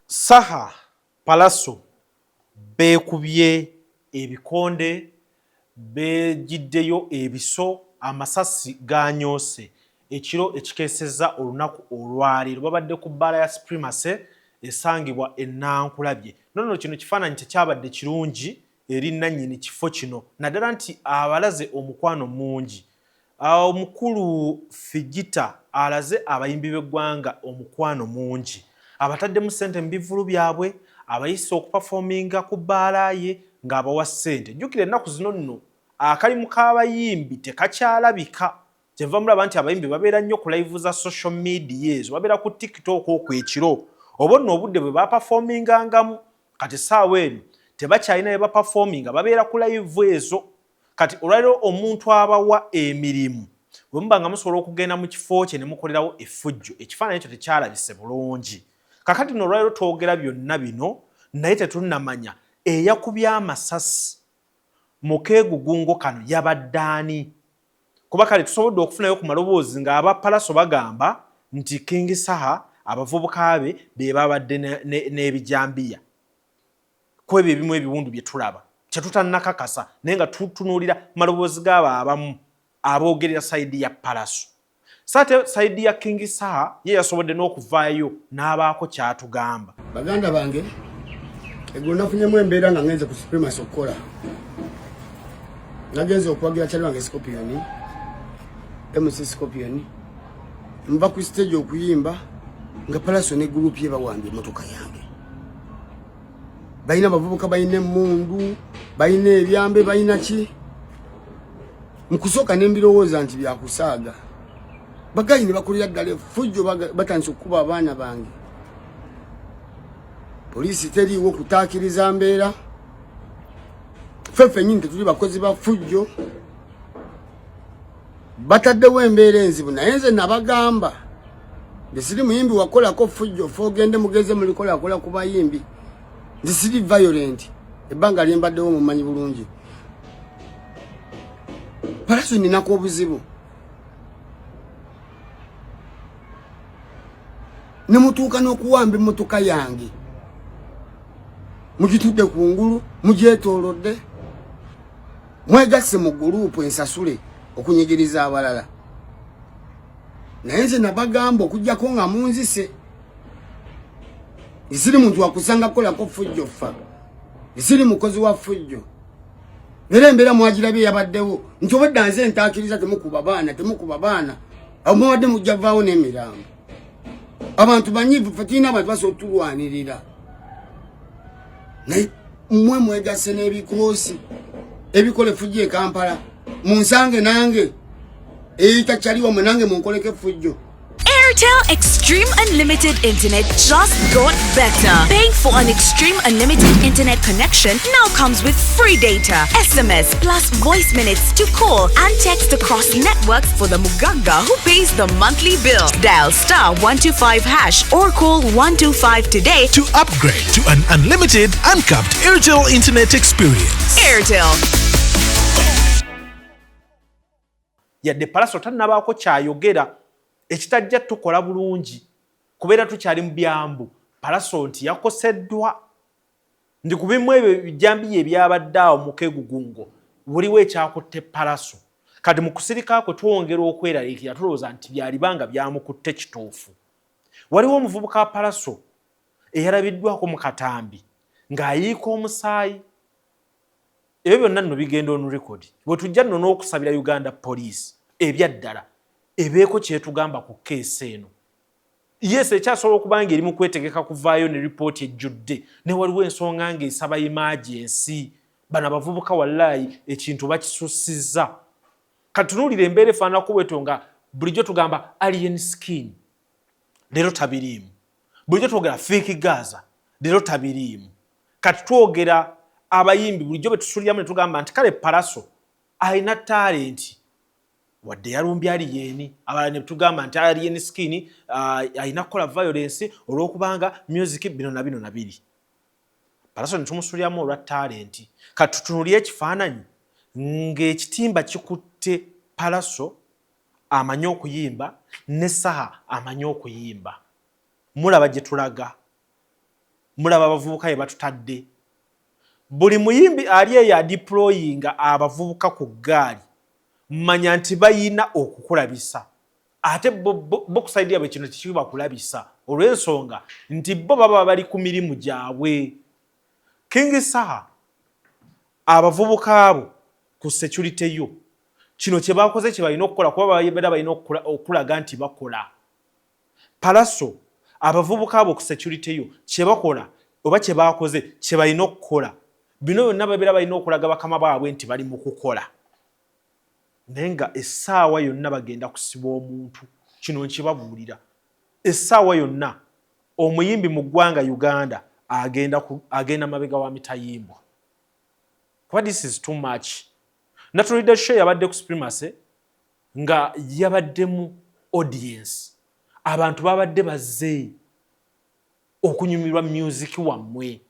Saha Palaso beekubye ebikonde begiddeyo ebiso amasasi ganyoose ekiro ekikeesezza olunaku olwaleero babadde ku bbaala ya Supremacy esangibwa Enankulabye. Nono kino kifaananyi tekyabadde kirungi eri nannyini kifo kino naddala nti abalaze omukwano mungi. Omukulu Figita alaze abayimbi b'eggwanga omukwano mungi, abataddemu ssente mu bivulu byabwe, abayise okupafominga ku bbaala ye ng'abawa ssente. Jjukira ennaku zino nno akalimu k'abayimbi tekakyalabika. Kyenva mulaba nti abayimbi babeera nnyo ku live za social media ezo, babeera ku TikTok okwo ekiro. Oba nno obudde bwe bapafomingangamu kati essaawa eno tebakyalina bye bapafominga, babeera ku live ezo. Kati olwaliro omuntu abawa emirimu bwe muba nga musobola okugenda mu kifo kye ne mukolerawo effujjo, ekifaananyi ekyo tekyalabise bulungi. Kakati nno olwaliro twogera byonna bino naye tetunnamanya eyakubye amasasi mu keegugungo kano yabadde ani? Kuba kale tusobodde okufunayo ku maloboozi ng'aba Palaso bagamba nti King Saha abavubuka be babadde n'ebijambiya. Ku ebyo ebimu ebiwundu bye tulaba kyetutannakakasa naye nga tutunuulira maloboozi g'abo abamu aboogerera sayidi ya Palaso. Sate sayidi ya King Saha ye yasobodde n'okuvaayo n'abaako kyatugamba. Baganda bange eggulo nafunyemu embeera nga ngenze ku Supremacy okukola. Nagenze okuwagira kyali wange Scorpion, MC Scorpion, mba ku stage okuyimba nga Palaso ne group ye bawambye emotoka yange. Bayina bavubuka, bayina emmundu, bayina ebyambe, bayina ki. Mukusooka n'embirowooza nti byakusaaga. Bagayini bakulira ddala effujjo batandise okukuba abaana bange. Poliisi teriiwo kutaakiriza mbeera. Ffeffe nnyini tetuli bakozi ba ffujjo. Bataddewo embeera enzibu naye nze nabagamba nze siri muyimbi wakolako ffujjo ffe ogende mugeze mulikolakola ku bayimbi. Nze siri violent. Ebbanga lyembaddewo mumanyi bulungi. Palaso ninako obuzibu. Ne mutuuka n'okuwamba emmotoka yange. Mugitudde ku ngulu, mugyetoolodde. Mwegasse mu guruupu ensasule okunyigiriza abalala. Naye nze nabagamba okuggyako nga munzise. Isiri muntu wakusanga kolako ffujjo ffa. Isiri mukozi wa ffujjo. Era embeera mwagirabye yabaddewo nti obwedda nze ntaakiriza temukuba baana. Awo muwadde mujja vaawo n'emirambo. Abantu banyiivu ffe tulina abantu basobola tulwanirira. Naye mmwe mwegasse n'ebikoosi ebikola effujjo e Kampala. Munsange nange eyitakyaliwo mwe nange munkoleko effujjo. Airtel Extreme Unlimited Internet just got better. Paying for an Extreme Unlimited Internet connection now comes with free data, SMS plus voice minutes to call and text across networks for the Muganga who pays the monthly bill. Dial *125# or call 125 today to upgrade to an unlimited, uncapped Airtel Internet experience. Airtel. Yadde Palaso tannabaako kyayogera ekitajja tukola bulungi kubeera tukyali mu byambu. Palaso nti yakoseddwa ndi ku bimu ebyo bijambiya ebyabadde awo mu keegugungo buliwo ekyakutte Palaso. Kati mu kusirika kwe twongera okweraliikira tulowooza nti byalibanga byamukutte kituufu. Waliwo omuvubuka wa Palaso eyalabiddwako mu katambi ng'ayiika omusaayi. Ebyo byonna nno bigenda on record. Bwe tujja nno n'okusabira Uganda Police ebyaddala ebeeko kyetugamba ku keesi eno. Yes, ekyasobola okuba nga eri mu kwetegeka kuvaayo ne ripooti ejjudde ne waliwo ensonga ng'esaba emergency. Bano abavubuka wallahi ekintu bakisussizza. Kati tunuulira embeera efaananako bwetyo nga bulijjo tugamba alien skin, leero tabiriimu. Bulijjo twogera fake Gaza, leero tabiriimu. Kati twogera abayimbi bulijjo betusuliramu ne tugamba nti kale Palaso alina talenti. Wadde yalumbye aliyeni, abalala ne tugamba nti alien skin alina kukola violence olw'okubanga music bino na bino na biri. Palaso ne tumusuliramu olwa talenti. Kati tutunuulire ekifaananyi ng'ekitimba kikutte Palaso amanyi okuyimba ne Saha amanyi okuyimba. Mulaba gye tulaga, mulaba abavubuka be batutadde. Buli muyimbi ali eyo adeployinga abavubuka ku ggaali mmanya nti bayina okukulabisa. Ate bo kusaidia bwe kino kikiba kulabisa olw'ensonga nti bo baba bali ku mirimu gyabwe. King Saha abavubuka abo ku security yo kino kye bakoze kye balina okukola kuba balina okulaga nti bakola. Pallaso abavubuka abo ku security yo kye bakola oba kye bakoze kye balina okukola. Bino byonna babeera balina okulaga bakama baabwe nti bali mu kukola. Naye nga essaawa yonna bagenda kusiba omuntu. Kino nkibabuulira. Essaawa yonna omuyimbi mu ggwanga Uganda agenda mabega wa mitayimbwa. Kuba this is too much. Natural show yabadde ku Supremacy nga yabaddemu audience. Abantu babadde bazze okunyumirwa music wammwe.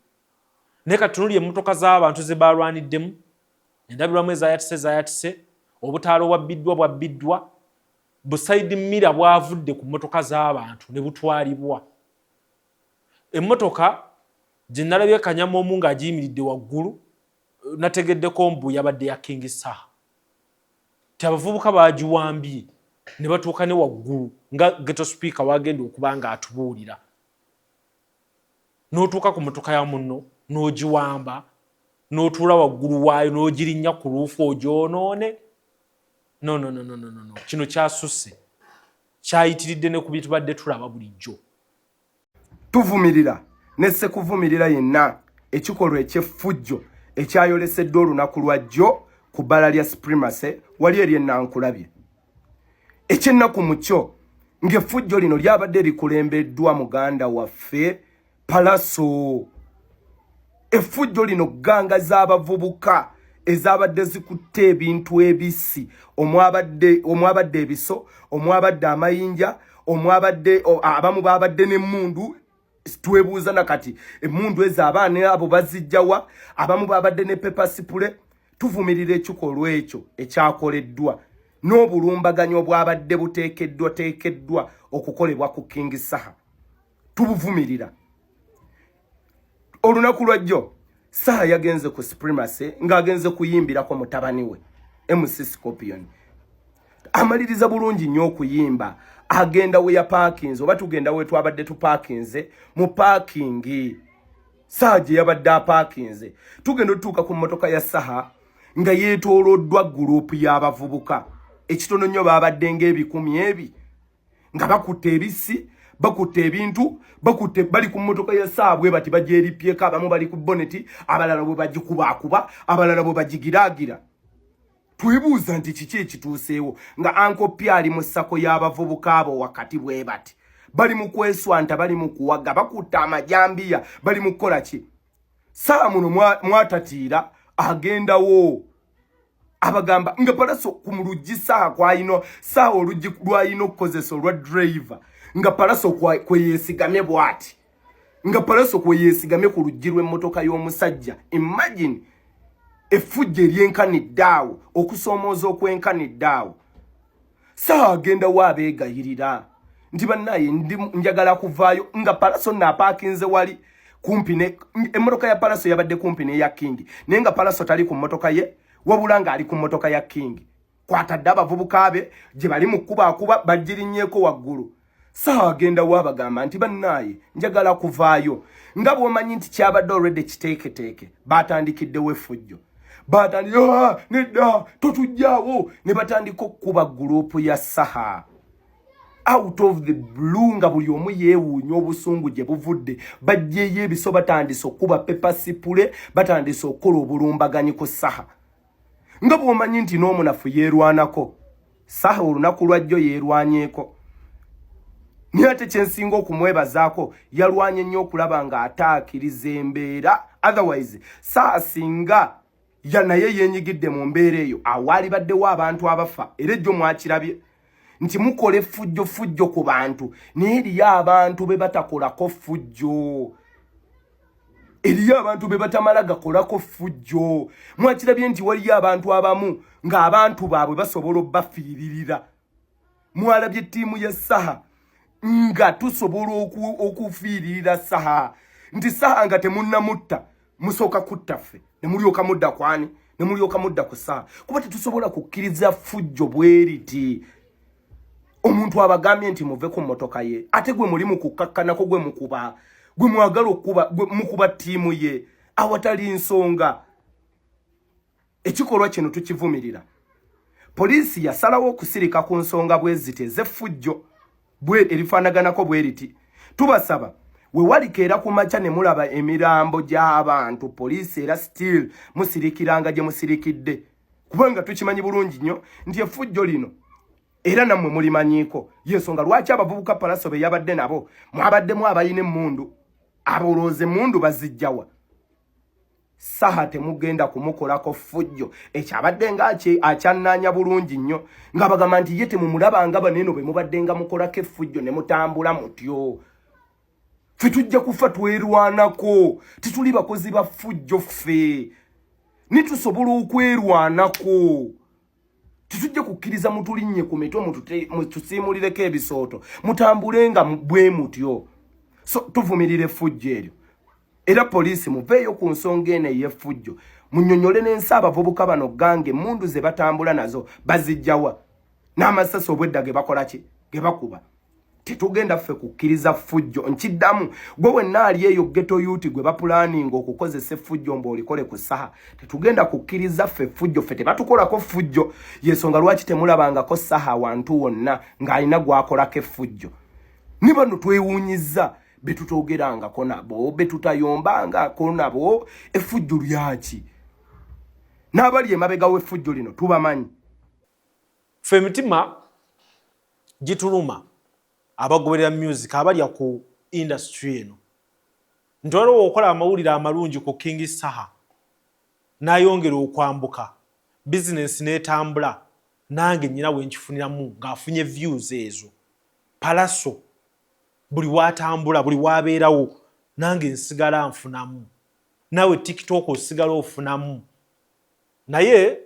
Ne katunuli emmotoka z'abantu ze balwaniddemu, endabirwamu ezayatise, obutaalo bwabbiddwa, busayidi mmira bwavudde ku mmotoka z'abantu ne butwalibwa. Emmotoka gye nalabye Kanyamomu ng'agiyimiridde waggulu, nategeddeko mbu yabadde ya King Saha. Ti abavubuka baagiwambye ne batuuka ne waggulu nga ghetto speaker wagenda okuba nga atubuulira. N'otuuka ku mmotoka ya munno n'ogiwamba n'otuula waggulu waayo n'ogirinnya ku luufu ogyonoone. No. Kino kyasusse. Kyayitiridde ne ku bitubadde tulaba bulijjo. Tuvumirira ne sekuvumirira yenna ekikolwa eky'effujjo ekyayoleseddwa olunaku lwajjo ku bbala lya Supremacy wali eri Nankulabye. Ekyennaku mu kyo ng'effujjo lino lyabadde likulembeddwa muganda waffe Pallaso. Effujjo lino gganga z'abavubuka ezabadde zikutte ebintu ebisi, omwabadde ebiso, omwabadde amayinja, abamu babadde n'emmundu. Twebuuza nakati emmundu ezo abaana abo bazijjawa, abamu babadde ne pepper spray. Tuvumirira ekikolwa ekyo ekyakoleddwa n'obulumbaganyo obwabadde buteekeddwa okukolebwa ku King Saha. Tubuvumirira. Olunaku lwajjo Saha yagenze ku Supremacy ng'agenze kuyimbirako mutabani we MC Scorpion. Amaliriza bulungi nnyo okuyimba. Agenda we ya parkings oba tugenda we twabadde tu parkings mu parking. Saha gye yabadde parkings. Tugenda tutuuka ku mmotoka ya Saha nga yeetooloddwa gurupu y'abavubuka. Ekitono nnyo babadde ng'ebikumi ebi nga bakutte ebisi, bakutte ebintu, bali ku mmotoka ya Saha bwe bati bagyeripyeko, abamu bali ku boneti, abalala bwe bagikubaakuba, abalala bwe bagigiraagira. Twebuuza nti kiki ekituuseewo nga Uncle P ali mu ssako y'abavubuka abo wakati bwe bati. Bali mu kweswanta, bali mu kuwaga, bakutte amajambiya, bali mu kukola ki? Saha muno mwatatiira agendawo. Abagamba nga Pallaso ku muluggi Saha kwayino, Saha oluggi lwayino okukozesa olwa driver. Nga Pallaso kweyeesigamye bw'ati. Nga Pallaso kweyeesigamye ku luggi lw'emmotoka y'omusajja. Imagine effujjo eryenkaniddeawo, okusoomooza okwenkaniddeawo. Saha agenda wa abeegayirira nti bannaye njagala kuvaayo nga Pallaso n'apaakinze wali kumpi ne emmotoka ya Pallaso yabadde kumpi n'eya King. Naye nga Pallaso tali ku mmotoka ye, wabula ng'ali ku mmotoka ya King. Kwatadde abavubuka be gye bali mu kubaakuba bagirinnyeeko waggulu. Saha agenda wa bagamba nti bannaye njagala kuvaayo. Nga bw'omanyi nti kyabadde already kiteeketeeke, baatandikiddewo effujjo. Batandika nedda totujjaawo ne batandika okuba gurupu ya Saha. Out of the blue nga buli omu yeewuunya obusungu gye buvudde, bajjeeyo ebiso batandise okuba pepper spray, batandise okukola obulumbaganyi ku Saha. Nga bw'omanyi nti n'omunafu yeerwanako, Saha olunaku lwajjo yeerwanyeeko. Naye ate kyensinga okumwebazaako yalwanye nnyo okulaba ng'ataakiriza embeera. Otherwise Saha singa naye yenyigidde mu mbeera eyo awaali baddewo abantu abafa, era ejjo mwakirabye nti mukola effujjo ku bantu, naye eriyo abantu be batakolako ffujjo, eriyo abantu be batamala gakolako ffujjo. Mwakirabye nti waliyo abantu abamu ng'abantu baabwe basobola obbafiiririra. mwalabye ttiimu ya Saha nga tusobola okufiirira Saha nti Saha nga temunnamutta musooka kutta ffe ne mulyoka mudda kwani ne mulyoka mudda ku Saha kuba tetusobola kukkiriza fujjo bweriti omuntu abagambye nti muve ku mmotoka ye ate gwe muli mu kukkakkanako gwe mwagala okuba mukuba ttiimu ye awatali nsonga. Ekikolwa kino tukivumirira. Poliisi yasalawo okusirika ku nsonga bwezite z'effujjo erifaanaganako bweriti. Tubasaba we walikeera ku makya ne mulaba emirambo gy'abantu poliisi era still musirikiranga gye musirikidde kubanga tukimanyi bulungi nnyo nti effujjo lino era nammwe mulimanyiiko yensonga lwaki abavubuka Palaso be yabadde nabo mwabaddemu abalina emmundu abolooze emmundu bazijjawa. Saha temugenda kumukolako fujjo ekyabadde nga akyannanya bulungi nnyo nga bagamba nti ye temumulabanga baneno be mubadde nga mukolako effujjo ne mutambula mutyo. Ffe tujja kufa twerwanako tituli bakozi ba fujjo ffe nitusobola okwerwanako titujja kukkiriza mutulinnye ku mitwe mutusiimulireko ebisooto mutambulenga bwe mutyo. So tuvumirire fujjo eryo. Era poliisi muveeyo ku nsonga eno ey'effujjo munnyonnyole n'ensi abavubuka bano gange emmundu ze batambula nazo bazijjawa n'amasasi obwedda ge bakola ki ge bakuba. Tetugenda ffe kukkiriza ffujjo nkiddamu gwe wenna ali eyo ghetto youth gwe bapulaninga okukozesa effujjo mb'olikole ku Saha tetugenda kukkiriza ffe ffujjo ffe tebatukolako ffujjo yensonga lwaki temulabangako Saha awantu wonna ng'alina gwakolako effujjo. Ni bano twewuunyizza betutogerangako nabo betutayombangako nabo effujjo lyaki n'abali emabega w'effujjo lino tubamanyi. Ffe emitima gituluma abagoberera music abalya ku industry eno nti waliwo okola amawulire amalungi ku King Saha n'ayongera okwambuka business n'etambula nange nnyina we nkifuniramu ng'afunye views ezo. Palaso buli watambula buli wabeerawo nange nsigala nfunamu nawe TikTok osigala ofunamu naye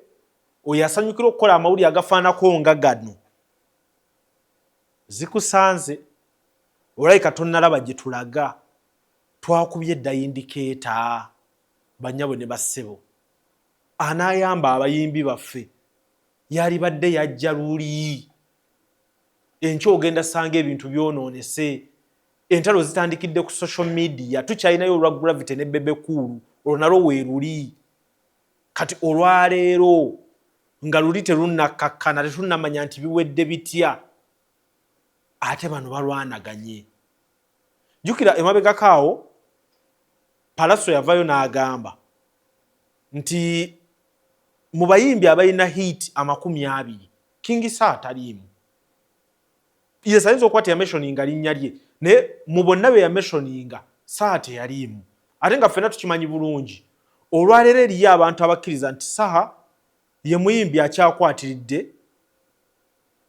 oyo asanyukira okukola amawulire agafaanako nga gano zikusanze olayika tonnalaba gye tulaga twakubye edda indikeeta bannyabwe ne bassebo anaayamba abayimbi baffe yalibadde yajja luli enkya ogenda sanga ebintu byonoonese entalo zitandikidde ku social media tukyalinayo olwa Gravity ne Bebe Cool olwo nalwo weeruli kati olwaleero nga luli terunakkakkana tetunnamanya nti biwedde bitya ate bano balwanaganye. Jukira emabegakaawo Palaso yavayo n'agamba nti mu bayimbi abalina hit 20 King Saha taliimu. Yes, ayinza okukwata yameshoninga linnya lye naye mu bonna be yameshoninga Saha teyaliimu ate nga ffenna tukimanyi bulungi olwaleero eriyo abantu abakkiriza nti Saha ye muyimbi akyakwatiridde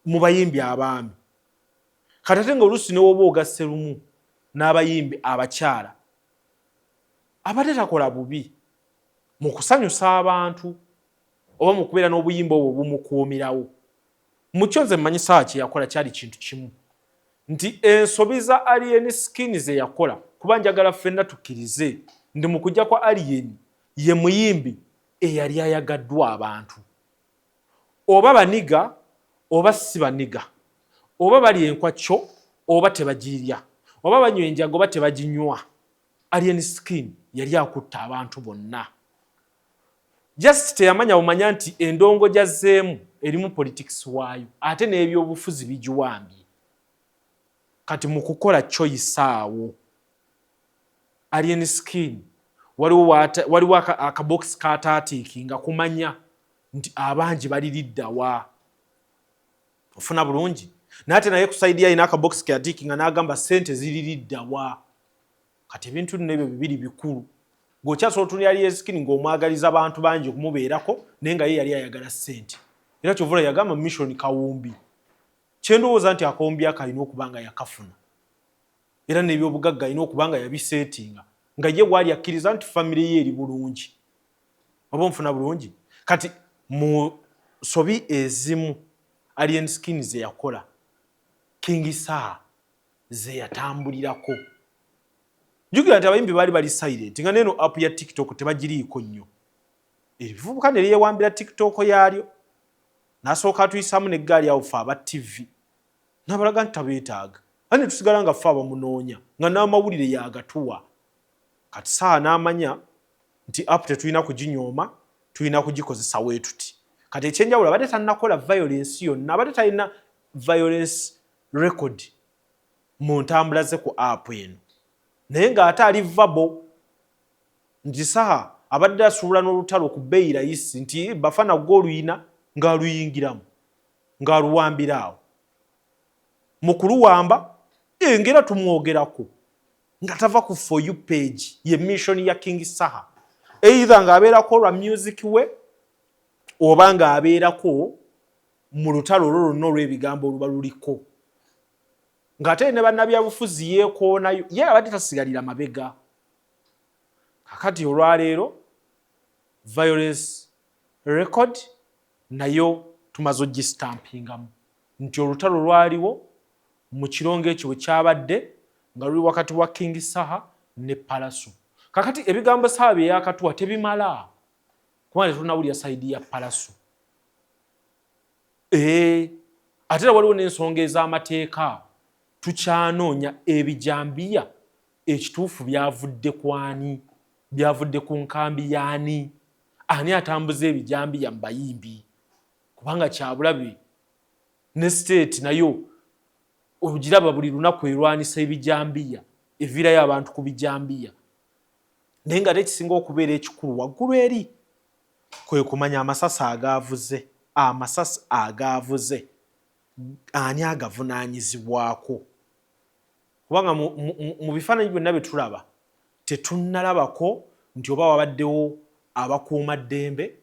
mu bayimbi abaami kati ate nga oluusi newoba ogasse lumu n'abayimbi abakyala abadde takola bubi mu kusanyusa abantu oba mu kubeera n'obuyimba obwo bumukuumirawo. Mu kyo nze mmanyi Saha kye yakola kyali kintu kimu nti ensobi za Alien Skin ze yakola kuba njagala ffenna tukkirize ndi mu kujja kwa Alien ye muyimbi eyali ayagaddwa abantu oba baniga oba si baniga oba bali enkwacyo oba tebagirya oba banywa enjaga oba tebaginywa Alien Skin yali akutta abantu bonna. Just teyamanya bumanya nti endongo gyazzeemu erimu politics waayo ate n'ebyobufuzi bigiwambye kati mu kukola choice awo Alien Skin waliwo akabox kataatiiki nga kumanya nti abangi baliriddawa ofuna bulungi nate naye kusaidia ina akabox katiki nga n'agamba sente ziririddawa kati ebintu nebyo bibiri bikulu ng'okyasobola otunula Alien Skin ng'omwagaliza abantu bangi okumubeerako naye nga ye yali ayagala sente era kyovula yagamba mission kawumbi kyendowooza nti akawumbi ako alina okuba nga yakafuna era n'ebyobugagga alina okuba nga yabiseetinga nga ye bwali akkiriza nti famire ye eri bulungi oba nfuna bulungi kati mu sobi ezimu Alien Skin ze yakola King Saha ze yatambulirako. Jukira nti abayimbi bali silent nga neno app ya TikTok tebagiriiko nnyo. Ebivubuka ne lyewambira TikTok yaalyo. Nasooka atuyisamu n'eggaali awo ffe aba TV. N'abalaga nti tabeetaaga. Ani tusigala nga ffe abamunoonya nga n'amawulire yagatuwa. Kati Saha n'amanya nti app tetulina kuginyooma, tulina kugikozesa weetuti. Kati ekyenjawulo abadde tannakola violence yonna, abadde talina violence record mu ntambula ze ku app eno. Naye ng'ate ali vabo nti Saha abadde asuula n'olutalo ku bbeeyi layisi nti Bafana gw'oluyina ng'aluyingiramu ng'aluwambira awo. Mu kuluwamba engera tumwogerako nga tava ku For You page ye mission ya King Saha. Either ng'abeerako lwa music we oba ng'abeerako mu lutalo olwo lwonna olw'ebigambo oluba luliko. Ng'ate ne bannabyabufuzi yeekoonayo ye abadde tasigalira mabega. Kakati olwaleero violence record nayo tumaze ogistambingamu nti olutalo lwaliwo mu kirongo ekyo bwe kyabadde nga luli wakati wa King Saha ne Palaso. Kakati ebigambo Saha bye yakatuwa tebimala kubanga tunawulira sayidi ya Palaso. Ate waliwo n'ensonga ez'amateeka tukyanoonya ebijambiya ekituufu byavudde kwani, byavudde ku nkambi yaani, ani atambuza ebijambiya mu bayimbi kubanga kyabulabe ne state nayo ogiraba buli lunaku erwanisa ebijambiya evirayo abantu ku bijambiya. Naye nga tekisinga okubeera ekikulu waggulu eri kwe kumanya amasasi agaavuze ani agavunaanyizibwako. Kubanga mu bifaananyi byonna bye tulaba tetunnalabako nti oba wabaddewo abakuuma ddembe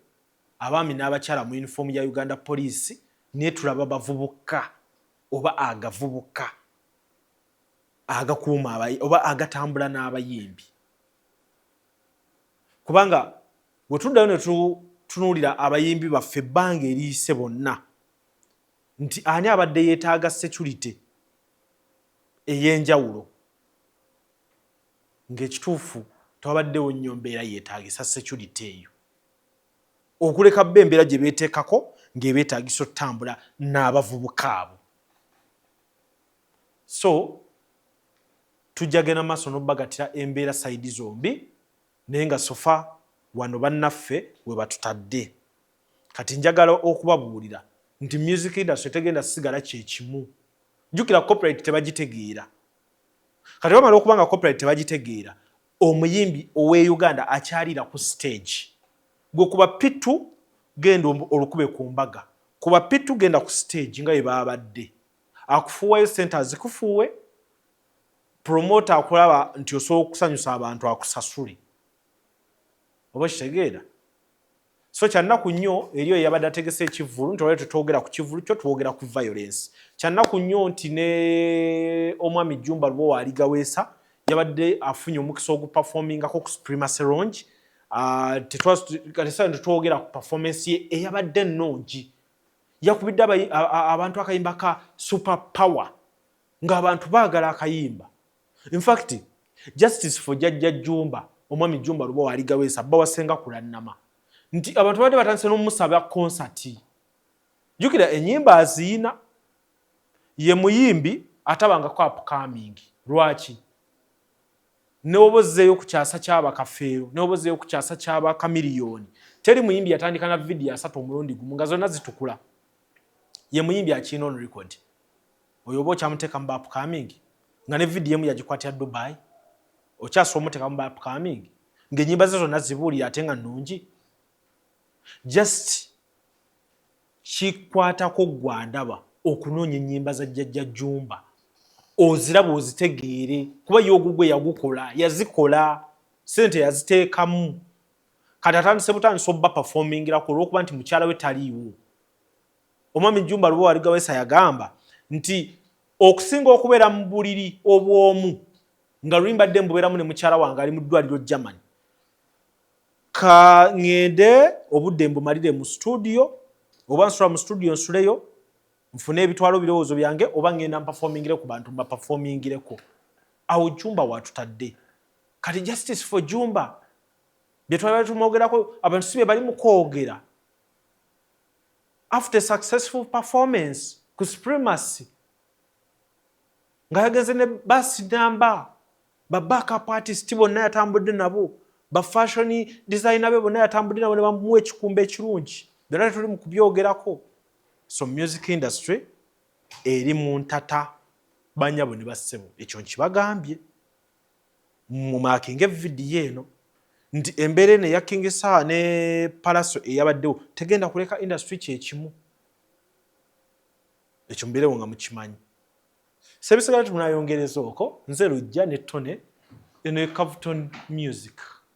abaami n'abakyala mu yunifoomu ya Uganda Police, naye tulaba bavubuka oba agavubuka agakuuma oba agatambula n'abayimbi. Kubanga bwe tuddayo ne tunuulira abayimbi baffe ebbanga eriyise bonna nti ani abadde yeetaaga security ey'enjawulo, ng'ekituufu tewabaddewo nnyo mbeera yeetaagisa security eyo okuleka bba embeera gye beeteekako ng'ebeetaagisa otambula n'abavubuka abo. So tujja genda maaso n'obbagatira embeera sayidi zombi naye nga sofa wano bannaffe we batutadde. Kati njagala okubabuulira nti music industry tegenda sigala kyekimu. Jjukira copyright tebagitegeera. Kati bamala okuba nga copyright tebagitegeera, omuyimbi ow'e Uganda akyalira ku stage. Gwe kuba pitu genda olukube ku mbaga, kuba pitu genda ku stage nga bwe babadde. Akufuuwayo ssente azikufuuwe, promoter akulaba nti osobola okusanyusa abantu akusasule. Oba kitegeera? So kyannaku nnyo eriyo eyabadde ategese ekivvulu nti olwaleero tetwogera ku kivvulu kyo twogera ku violence. Kyannaku nnyo nti ne omwami Jumba Lubowa aligaweesa yabadde afunye omukisa oguperformingako ku Supremacy Lounge. Tetwogera ku performance ye eyabadde ennungi. Yakubidde abantu akayimba ka Super Power ng'abantu baagala akayimba. In fact, Justice for Jajja Jumba, omwami Jumba Lubowa aligaweesa bba wasenga kulannama nti abantu badde batandise n'omusaba konsati. Jjukira ennyimba aziina ye muyimbi atabangako upcoming. Lwaki? Neobozzeeyo ku kyasa ky'abakafeero, neobozzeeyo ku kyasa ky'abakamiliyoni. Teri muyimbi yatandika na vidiyo 3 omulundi gumu nga zonna zitukula. Ye muyimbi akiina on record. Oyo oba okyamuteeka mu upcoming nga ne vidiyo emu yagikwatira Dubai. Okyasobola omuteeka mu upcoming ng'ennyimba ze zonna zibuulira ate nga nnungi. Just kikwatako gwandaba okunoonya ennyimba za Jjajja Jumba oziraba ozitegeere kuba y'ogugwe yagukola yazikola ssente yaziteekamu. Kati atandise butandisa obba performingirako olw'okuba nti mukyala we taliiwo. Omwami Jumba Lubowa aligaweesa yagamba nti okusinga okubeera mu buliri obw'omu nga lulimbadde mbubeeramu ne mukyala wange ali mu ddwaliro Germany, ka ngende obudde mbumalire mu studio oba nsula mu studio nsuleyo nfune ebitwalo birowoozo byange oba ngenda mpafoomingire ku bantu bapafoomingireko. Awo Jumba watutadde. Kati justice for Jumba bye twali tumwogerako abantu si bye bali mu kwogera. After successful performance ku Supremacy nga yagenze ne basi namba ba backup artist bonna yatambudde nabo ba fashion designer be bonna yatambudde nabo ne bamuwa ekikumbe ekirungi. Byonna tuli mu kubyogerako. So music industry eri mu ntata banyabo ne bassebo ekyo nkibagambye mu makinge video eno nti embere ne yakingisa ne Palaso eyabaddewo tegenda kuleka industry kyekimu ekyo mbirewo nga mukimanyi. Sebisigala tunayongereza oko nze Lujja ne Tone eno Cavuton Music.